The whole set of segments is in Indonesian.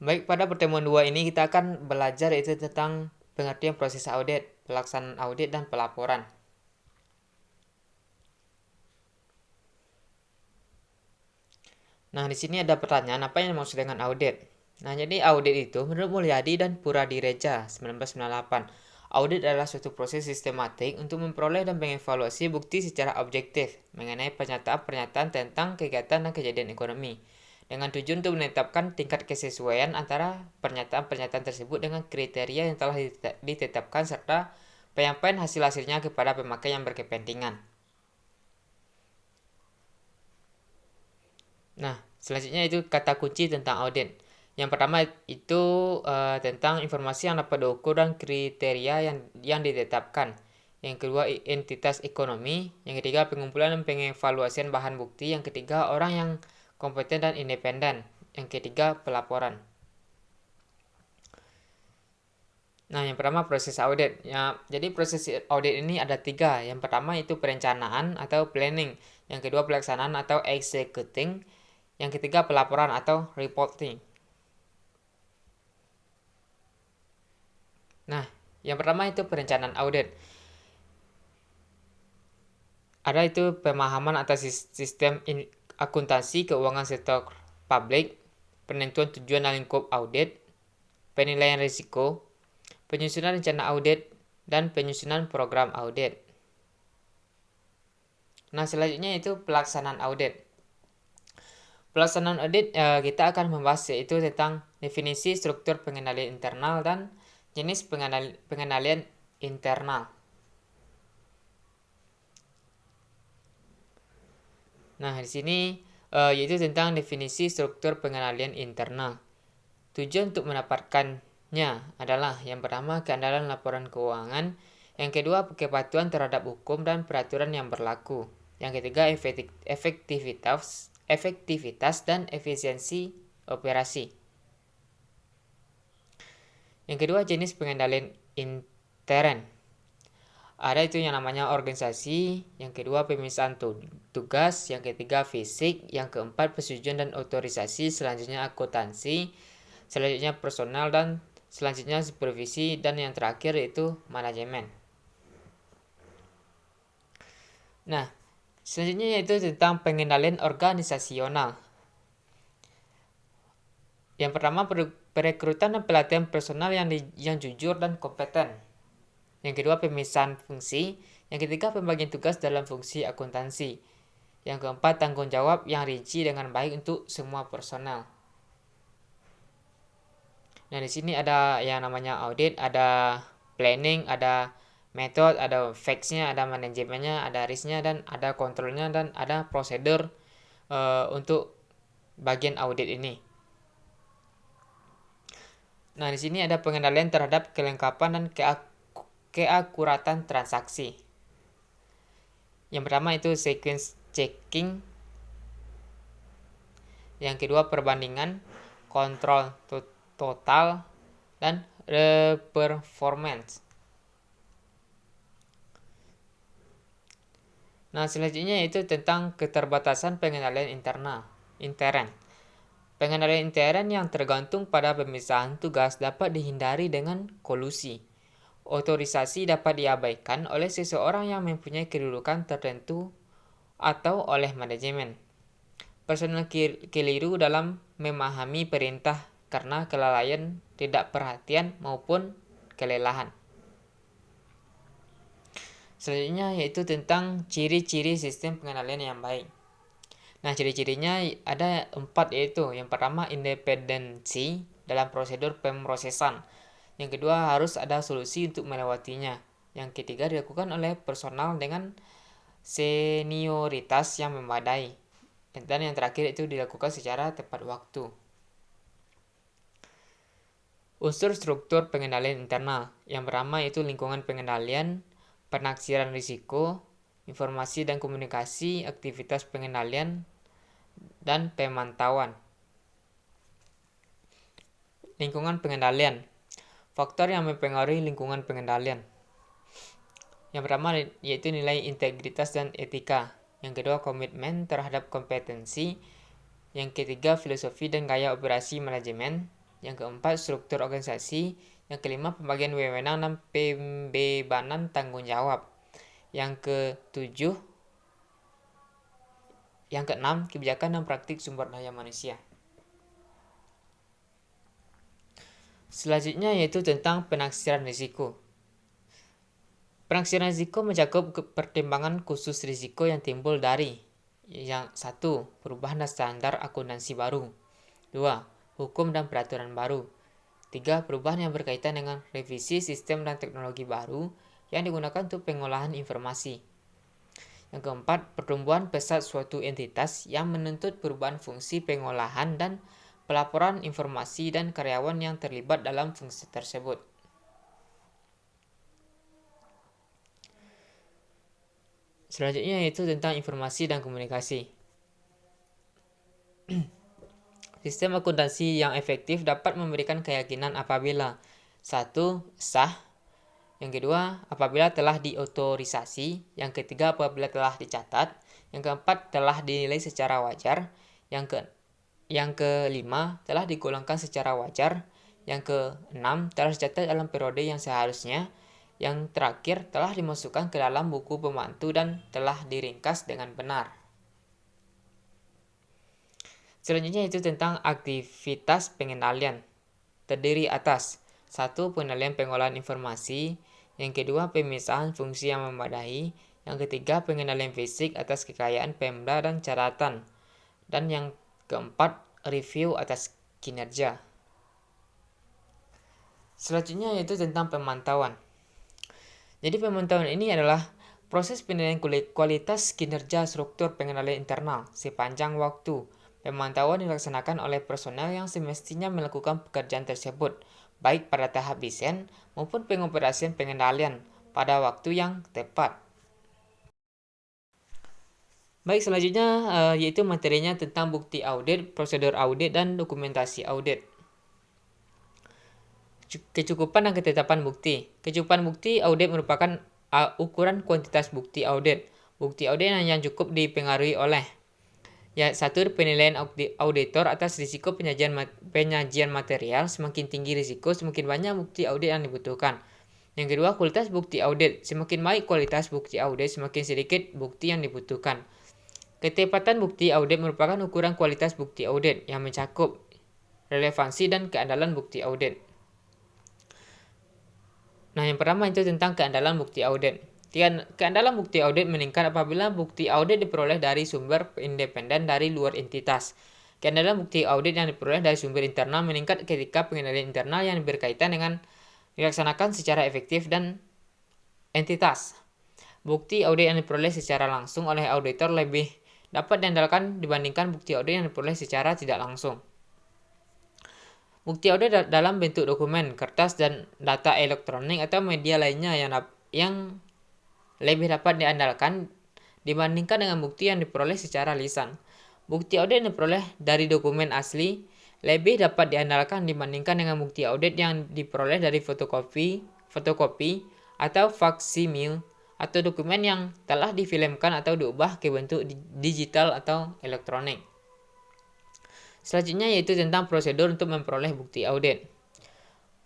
Baik, pada pertemuan 2 ini kita akan belajar yaitu tentang pengertian proses audit, pelaksanaan audit, dan pelaporan. Nah, di sini ada pertanyaan, apa yang dimaksud dengan audit? Nah, jadi audit itu menurut Mulyadi dan Puradireja 1998, audit adalah suatu proses sistematik untuk memperoleh dan mengevaluasi bukti secara objektif mengenai pernyataan-pernyataan tentang kegiatan dan kejadian ekonomi, dengan tujuan untuk menetapkan tingkat kesesuaian antara pernyataan-pernyataan tersebut dengan kriteria yang telah ditetapkan serta penyampaian hasil-hasilnya kepada pemakai yang berkepentingan. Nah, selanjutnya itu kata kunci tentang audit. Yang pertama itu tentang informasi yang dapat diukur dan kriteria yang ditetapkan. Yang kedua, entitas ekonomi. Yang ketiga, pengumpulan dan pengevaluasian bahan bukti. Yang ketiga, orang yang kompeten dan independen. Yang ketiga, pelaporan. Nah, yang pertama proses audit. Ya, jadi proses audit ini ada 3. Yang pertama itu perencanaan atau planning. Yang kedua pelaksanaan atau executing. Yang ketiga pelaporan atau reporting. Nah, yang pertama itu perencanaan audit. Ada itu pemahaman atas sistem akuntansi keuangan sektor publik, penentuan tujuan dan lingkup audit, penilaian risiko, penyusunan rencana audit, dan penyusunan program audit. Nah, selanjutnya itu pelaksanaan audit. Pelaksanaan audit kita akan membahas yaitu tentang definisi struktur pengendalian internal dan jenis pengendalian internal. Nah, di sini yaitu tentang definisi struktur pengendalian internal. Tujuan untuk mendapatkannya adalah yang pertama keandalan laporan keuangan, yang kedua kepatuhan terhadap hukum dan peraturan yang berlaku, yang ketiga efektivitas dan efisiensi operasi. Yang kedua jenis pengendalian intern. Ada itu yang namanya organisasi, yang kedua pemisahan tugas, yang ketiga fisik, yang keempat persetujuan dan otorisasi, selanjutnya akuntansi, selanjutnya personal, dan selanjutnya supervisi, dan yang terakhir itu manajemen. Nah, selanjutnya yaitu tentang pengendalian organisasional. Yang pertama perekrutan dan pelatihan personal yang jujur dan kompeten. Yang kedua pemisahan fungsi. Yang ketiga pembagian tugas dalam fungsi akuntansi. Yang keempat tanggung jawab yang rinci dengan baik untuk semua personel. Nah, di sini ada yang namanya audit, ada planning, ada method, ada facts-nya, ada manajemennya, ada risk-nya, dan ada kontrolnya, dan ada prosedur untuk bagian audit ini. Nah, di sini ada pengendalian terhadap kelengkapan dan keakuratan transaksi. Yang pertama itu sequence checking. Yang kedua perbandingan, kontrol total, dan performance. Nah, selanjutnya itu tentang keterbatasan pengendalian intern. Pengendalian intern yang tergantung pada pemisahan tugas dapat dihindari dengan kolusi. Otorisasi dapat diabaikan oleh seseorang yang mempunyai kedudukan tertentu atau oleh manajemen. Personel keliru dalam memahami perintah karena kelalaian, tidak perhatian, maupun kelelahan. Selanjutnya yaitu tentang ciri-ciri sistem pengendalian yang baik. Nah, ciri-cirinya ada 4 yaitu yang pertama independensi dalam prosedur pemrosesan. Yang kedua harus ada solusi untuk melewatinya. Yang ketiga dilakukan oleh personal dengan senioritas yang memadai. Dan yang terakhir itu dilakukan secara tepat waktu. Unsur struktur pengendalian internal. Yang pertama itu lingkungan pengendalian, penaksiran risiko, informasi dan komunikasi, aktivitas pengendalian, dan pemantauan. Lingkungan pengendalian. Faktor yang mempengaruhi lingkungan pengendalian. Yang pertama yaitu nilai integritas dan etika. Yang kedua komitmen terhadap kompetensi. Yang ketiga filosofi dan gaya operasi manajemen. Yang keempat, struktur organisasi. Yang kelima, pembagian wewenang dan pembebanan tanggung jawab. Yang ketujuh, yang keenam, kebijakan dan praktik sumber daya manusia. Selanjutnya yaitu tentang penaksiran risiko. Penaksiran risiko mencakup pertimbangan khusus risiko yang timbul dari yang satu, perubahan standar akuntansi baru. 2. Hukum dan peraturan baru. 3. Perubahan yang berkaitan dengan revisi sistem dan teknologi baru yang digunakan untuk pengolahan informasi. Yang keempat, pertumbuhan pesat suatu entitas yang menuntut perubahan fungsi pengolahan dan pelaporan informasi dan karyawan yang terlibat dalam fungsi tersebut. Selanjutnya yaitu tentang informasi dan komunikasi. Sistem akuntansi yang efektif dapat memberikan keyakinan apabila 1. Sah. Yang kedua, apabila telah diotorisasi. Yang ketiga, apabila telah dicatat. Yang keempat, telah dinilai secara wajar. Yang kelima, telah digolongkan secara wajar. Yang keenam, telah dicatat dalam periode yang seharusnya. Yang terakhir, telah dimasukkan ke dalam buku pembantu dan telah diringkas dengan benar. Selanjutnya itu tentang aktivitas pengendalian. Terdiri atas 1. Pengendalian pengolahan informasi. Yang kedua, pemisahan fungsi yang memadai. Yang ketiga, pengendalian fisik atas kekayaan Pemda dan catatan. Dan yang keempat, review atas kinerja. Selanjutnya yaitu tentang pemantauan. Jadi pemantauan ini adalah proses penilaian kualitas kinerja struktur pengendalian internal sepanjang waktu. Pemantauan dilaksanakan oleh personel yang semestinya melakukan pekerjaan tersebut, baik pada tahap desain maupun pengoperasian pengendalian pada waktu yang tepat. Baik, selanjutnya yaitu materinya tentang bukti audit, prosedur audit, dan dokumentasi audit. Kecukupan dan ketetapan bukti. Kecukupan bukti audit merupakan ukuran kuantitas bukti audit. Bukti audit yang cukup dipengaruhi oleh satu, penilaian auditor atas risiko penyajian material. Semakin tinggi risiko, semakin banyak bukti audit yang dibutuhkan. Yang kedua, kualitas bukti audit. Semakin baik kualitas bukti audit, semakin sedikit bukti yang dibutuhkan. Ketepatan bukti audit merupakan ukuran kualitas bukti audit yang mencakup relevansi dan keandalan bukti audit. Nah, yang pertama itu tentang keandalan bukti audit. Keandalan bukti audit meningkat apabila bukti audit diperoleh dari sumber independen dari luar entitas. Keandalan bukti audit yang diperoleh dari sumber internal meningkat ketika pengendalian internal yang berkaitan dengan dilaksanakan secara efektif dan entitas. Bukti audit yang diperoleh secara langsung oleh auditor lebih dapat diandalkan dibandingkan bukti audit yang diperoleh secara tidak langsung. Bukti audit dalam bentuk dokumen, kertas, dan data elektronik atau media lainnya yang lebih dapat diandalkan dibandingkan dengan bukti yang diperoleh secara lisan. Bukti audit yang diperoleh dari dokumen asli lebih dapat diandalkan dibandingkan dengan bukti audit yang diperoleh dari fotokopi atau faksimil atau dokumen yang telah difilmkan atau diubah ke bentuk digital atau elektronik. Selanjutnya yaitu tentang prosedur untuk memperoleh bukti audit.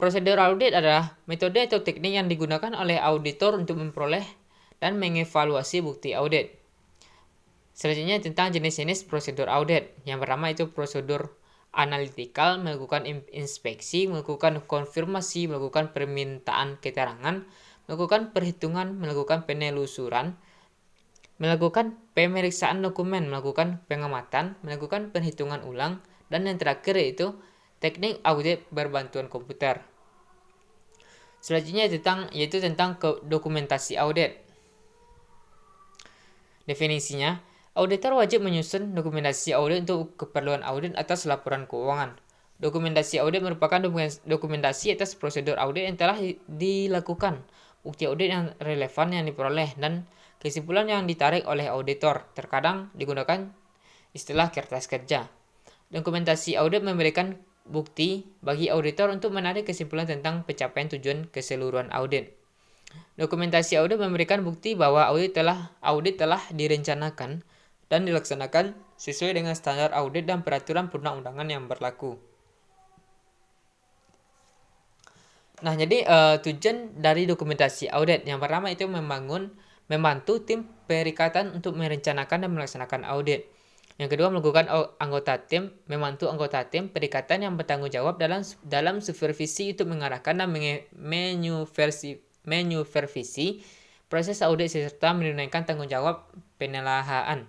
Prosedur audit adalah metode atau teknik yang digunakan oleh auditor untuk memperoleh dan mengevaluasi bukti audit. Selanjutnya tentang jenis-jenis prosedur audit. Yang pertama itu prosedur analitikal, melakukan inspeksi, melakukan konfirmasi, melakukan permintaan keterangan, melakukan perhitungan, melakukan penelusuran, melakukan pemeriksaan dokumen, melakukan pengamatan, melakukan perhitungan ulang, dan yang terakhir yaitu teknik audit berbantuan komputer. Selanjutnya yaitu tentang dokumentasi audit. Definisinya, auditor wajib menyusun dokumentasi audit untuk keperluan audit atas laporan keuangan. Dokumentasi audit merupakan dokumentasi atas prosedur audit yang telah dilakukan, bukti audit yang relevan yang diperoleh, dan kesimpulan yang ditarik oleh auditor. Terkadang digunakan istilah kertas kerja. Dokumentasi audit memberikan bukti bagi auditor untuk menarik kesimpulan tentang pencapaian tujuan keseluruhan audit. Dokumentasi audit memberikan bukti bahwa audit telah direncanakan dan dilaksanakan sesuai dengan standar audit dan peraturan perundang-undangan yang berlaku. Nah, jadi tujuan dari dokumentasi audit yang pertama itu membantu tim perikatan untuk merencanakan dan melaksanakan audit. Yang kedua, melakukan membantu anggota tim perikatan yang bertanggung jawab dalam supervisi untuk mengarahkan dan menyupervisi proses audit serta menunaikan tanggung jawab penelahaan.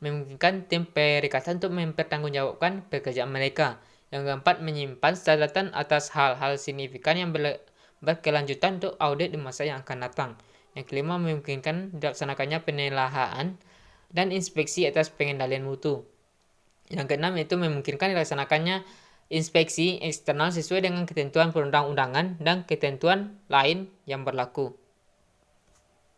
Memungkinkan tim perikatan untuk mempertanggungjawabkan pekerjaan mereka. Yang keempat, menyimpan catatan atas hal-hal signifikan yang berkelanjutan untuk audit di masa yang akan datang. Yang kelima, memungkinkan dilaksanakannya penelahaan dan inspeksi atas pengendalian mutu. Yang keenam, itu memungkinkan dilaksanakannya inspeksi eksternal sesuai dengan ketentuan perundang-undangan dan ketentuan lain yang berlaku.